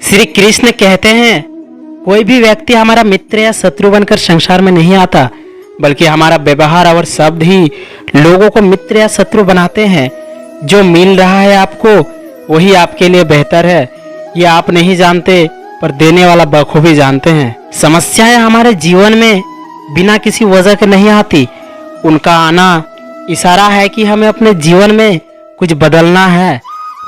श्री कृष्ण कहते हैं, कोई भी व्यक्ति हमारा मित्र या शत्रु बनकर संसार में नहीं आता, बल्कि हमारा व्यवहार और शब्द ही लोगों को मित्र या शत्रु बनाते हैं। जो मिल रहा है आपको वही आपके लिए बेहतर है, ये आप नहीं जानते, पर देने वाला बखूबी जानते हैं। समस्याएं हमारे जीवन में बिना किसी वजह के नहीं आती, उनका आना इशारा है कि हमें अपने जीवन में कुछ बदलना है।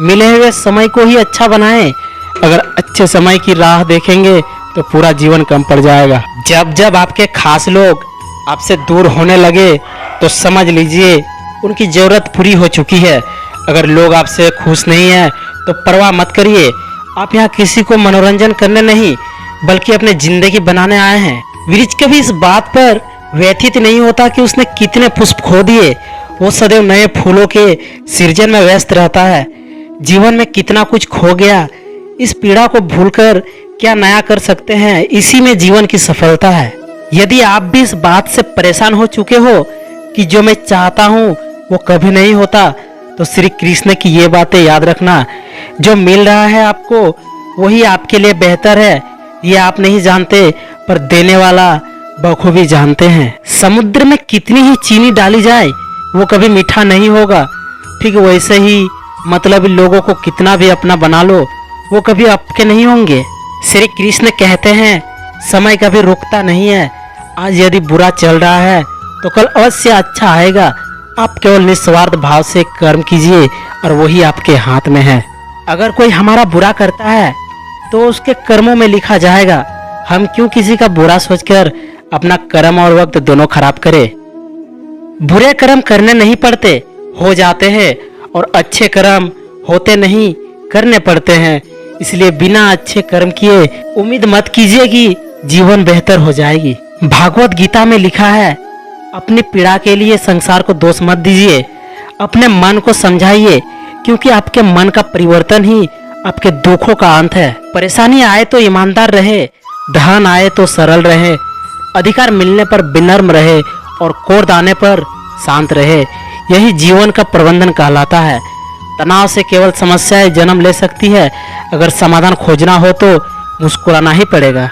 मिले हुए समय को ही अच्छा बनाएं। अगर अच्छे समय की राह देखेंगे तो पूरा जीवन कम पड़ जाएगा। जब जब आपके खास लोग आपसे दूर होने लगे तो समझ लीजिए उनकी जरूरत पूरी हो चुकी है। अगर लोग आपसे खुश नहीं है तो परवाह मत करिए। आप यहाँ किसी को मनोरंजन करने नहीं बल्कि अपने जिंदगी बनाने आए हैं। वृक्ष कभी इस बात पर व्यथित नहीं होता कि उसने कितने पुष्प खो दिए, वो सदैव नए फूलों के सृजन में व्यस्त रहता है। जीवन में कितना कुछ खो गया, इस पीड़ा को भूलकर क्या नया कर सकते हैं, इसी में जीवन की सफलता है। यदि आप भी इस बात से परेशान हो चुके हो कि जो मैं चाहता हूँ वो कभी नहीं होता, तो श्री कृष्ण की ये बातें याद रखना। जो मिल रहा है आपको वही आपके लिए बेहतर है, ये आप नहीं जानते, पर देने वाला बखूबी जानते हैं। समुद्र में कितनी ही चीनी डाली जाए वो कभी मीठा नहीं होगा। ठीक वैसे ही मतलब लोगों को कितना भी अपना बना लो वो कभी आपके नहीं होंगे। श्री कृष्ण कहते हैं, समय कभी रुकता नहीं है। आज यदि बुरा चल रहा है तो कल अवश्य अच्छा आएगा। आप केवल निस्वार्थ भाव से कर्म कीजिए और वही आपके हाथ में है। अगर कोई हमारा बुरा करता है तो उसके कर्मों में लिखा जाएगा। हम क्यों किसी का बुरा सोचकर अपना कर्म और वक्त दोनों खराब करें। बुरे कर्म करने नहीं पड़ते, हो जाते हैं, और अच्छे कर्म होते नहीं, करने पड़ते हैं। इसलिए बिना अच्छे कर्म किए उम्मीद मत कीजिए कि जीवन बेहतर हो जाएगी। भागवत गीता में लिखा है, अपनी पीड़ा के लिए संसार को दोष मत दीजिए, अपने मन को समझाइए, क्योंकि आपके मन का परिवर्तन ही आपके दुखों का अंत है। परेशानी आए तो ईमानदार रहे, धन आए तो सरल रहे, अधिकार मिलने पर विनम्र रहे और क्रोध आने पर शांत रहे। यही जीवन का प्रबंधन कहलाता है। तनाव से केवल समस्याएं जन्म ले सकती है। अगर समाधान खोजना हो तो मुस्कुराना ही पड़ेगा।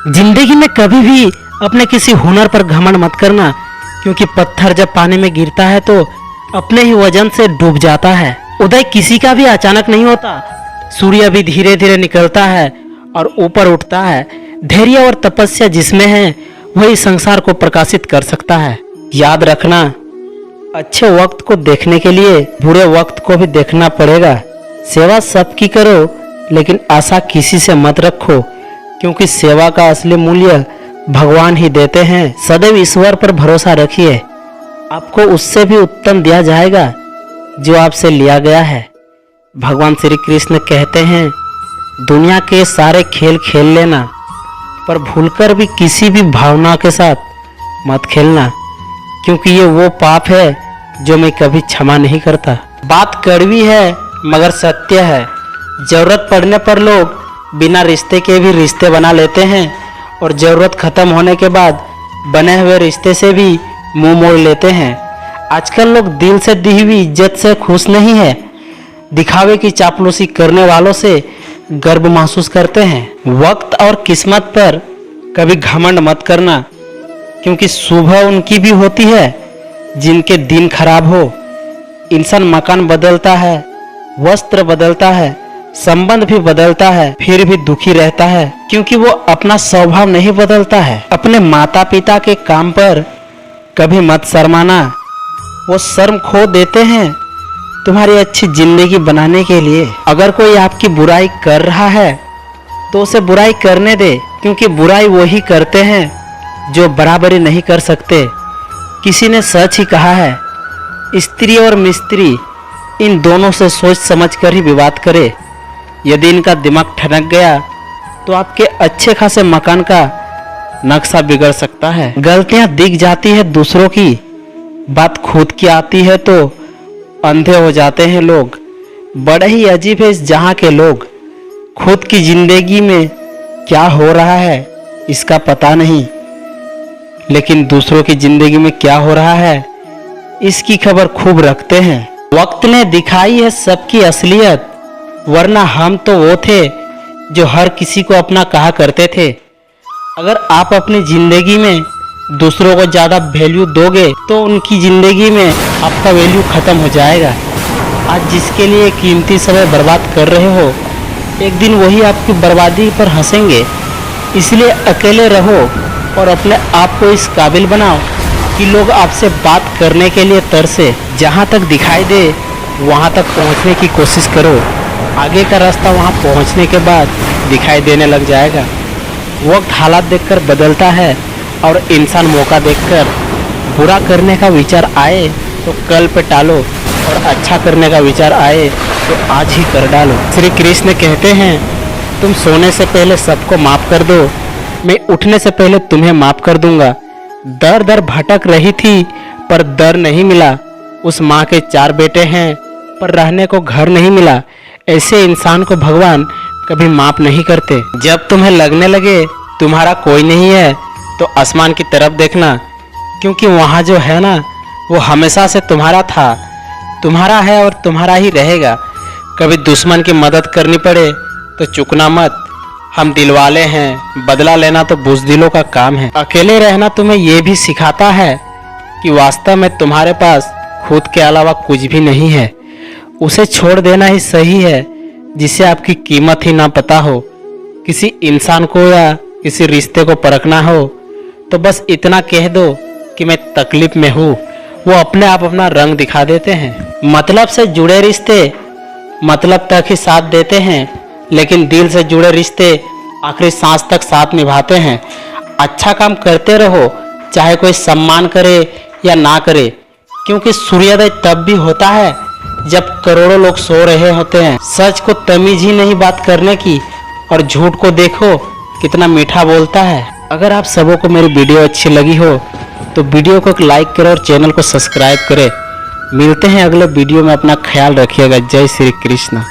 जिंदगी में कभी भी अपने किसी हुनर पर घमंड मत करना, क्योंकि पत्थर जब पानी में गिरता है तो अपने ही वजन से डूब जाता है। उदय किसी का भी अचानक नहीं होता। सूर्य भी धीरे धीरे निकलता है और ऊपर उठता है। धैर्य और तपस्या जिसमें है वही संसार को प्रकाशित कर सकता है। याद रखना, अच्छे वक्त को देखने के लिए बुरे वक्त को भी देखना पड़ेगा। सेवा सबकी करो, लेकिन आशा किसी से मत रखो, क्योंकि सेवा का असली मूल्य भगवान ही देते हैं। सदैव ईश्वर पर भरोसा रखिए, आपको उससे भी उत्तम दिया जाएगा जो आपसे लिया गया है। भगवान श्री कृष्ण कहते हैं, दुनिया के सारे खेल खेल लेना, पर भूलकर भी किसी भी भावना के साथ मत खेलना, क्योंकि ये वो पाप है जो मैं कभी क्षमा नहीं करता। बात कड़वी है मगर सत्य है। जरूरत पड़ने पर लोग बिना रिश्ते के भी रिश्ते बना लेते हैं, और जरूरत खत्म होने के बाद बने हुए रिश्ते से भी मुंह मोड़ लेते हैं। आजकल लोग दिल से दी हुई इज्जत से खुश नहीं है, दिखावे की चापलूसी करने वालों से गर्व महसूस करते हैं। वक्त और किस्मत पर कभी घमंड मत करना, क्योंकि सुबह उनकी भी होती है जिनके दिन खराब हो। इंसान मकान बदलता है, वस्त्र बदलता है, संबंध भी बदलता है, फिर भी दुखी रहता है, क्योंकि वो अपना स्वभाव नहीं बदलता है। अपने माता पिता के काम पर कभी मत शर्माना, वो शर्म खो देते हैं तुम्हारी अच्छी जिंदगी बनाने के लिए। अगर कोई आपकी बुराई कर रहा है तो उसे बुराई करने दे, क्योंकि बुराई वो ही करते हैं जो बराबरी नहीं कर सकते। किसी ने सच ही कहा है, स्त्री और मिस्त्री इन दोनों से सोच समझ कर ही विवाद करे। यदि इनका दिमाग ठनक गया तो आपके अच्छे खासे मकान का नक्शा बिगड़ सकता है। गलतियां दिख जाती है दूसरों की, बात खुद की आती है तो अंधे हो जाते हैं लोग। बड़े ही अजीब है इस जहां के लोग। खुद की जिंदगी में क्या हो रहा है इसका पता नहीं, लेकिन दूसरों की जिंदगी में क्या हो रहा है इसकी खबर खूब रखते हैं। वक्त ने दिखाई है सबकी असलियत, वरना हम तो वो थे जो हर किसी को अपना कहा करते थे। अगर आप अपनी जिंदगी में दूसरों को ज़्यादा वैल्यू दोगे तो उनकी ज़िंदगी में आपका वैल्यू ख़त्म हो जाएगा। आज जिसके लिए कीमती समय बर्बाद कर रहे हो, एक दिन वही आपकी बर्बादी पर हंसेंगे। इसलिए अकेले रहो और अपने आप को इस काबिल बनाओ कि लोग आपसे बात करने के लिए तरसे। जहाँ तक दिखाई दे वहाँ तक पहुँचने की कोशिश करो। आगे का रास्ता वहाँ पहुँचने के बाद दिखाई देने लग जाएगा। वक्त हालात देखकर बदलता है और इंसान मौका देखकर बुरा करने का विचार आए तो कल पे टालो और अच्छा करने का विचार आए तो आज ही कर डालो। श्री कृष्ण कहते हैं, तुम सोने से पहले सबको माफ़ कर दो, मैं उठने से पहले तुम्हें माफ़ कर दूंगा। दर दर भटक रही थी पर दर नहीं मिला। उस माँ के 4 बेटे हैं पर रहने को घर नहीं मिला। ऐसे इंसान को भगवान कभी माफ़ नहीं करते। जब तुम्हें लगने लगे तुम्हारा कोई नहीं है तो आसमान की तरफ देखना, क्योंकि वहाँ जो है ना वो हमेशा से तुम्हारा था, तुम्हारा है और तुम्हारा ही रहेगा। कभी दुश्मन की मदद करनी पड़े तो चुकना मत। हम दिलवाले हैं, बदला लेना तो बुज़दिलों का काम है। अकेले रहना तुम्हें ये भी सिखाता है कि वास्तव में तुम्हारे पास खुद के अलावा कुछ भी नहीं है। उसे छोड़ देना ही सही है जिसे आपकी कीमत ही ना पता हो। किसी इंसान को या किसी रिश्ते को परखना हो तो बस इतना कह दो कि मैं तकलीफ में हूँ। वो अपने आप अपना रंग दिखा देते हैं। मतलब से जुड़े रिश्ते मतलब तक ही साथ देते हैं, लेकिन दिल से जुड़े रिश्ते आखिरी सांस तक साथ निभाते हैं। अच्छा काम करते रहो, चाहे कोई सम्मान करे या ना करे, क्योंकि सूर्योदय तब भी होता है जब करोड़ों लोग सो रहे होते हैं। सच को तमीज ही नहीं बात करने की, और झूठ को देखो कितना मीठा बोलता है। अगर आप सबों को मेरी वीडियो अच्छी लगी हो तो वीडियो को लाइक करें और चैनल को सब्सक्राइब करें। मिलते हैं अगले वीडियो में। अपना ख्याल रखिएगा। जय श्री कृष्ण।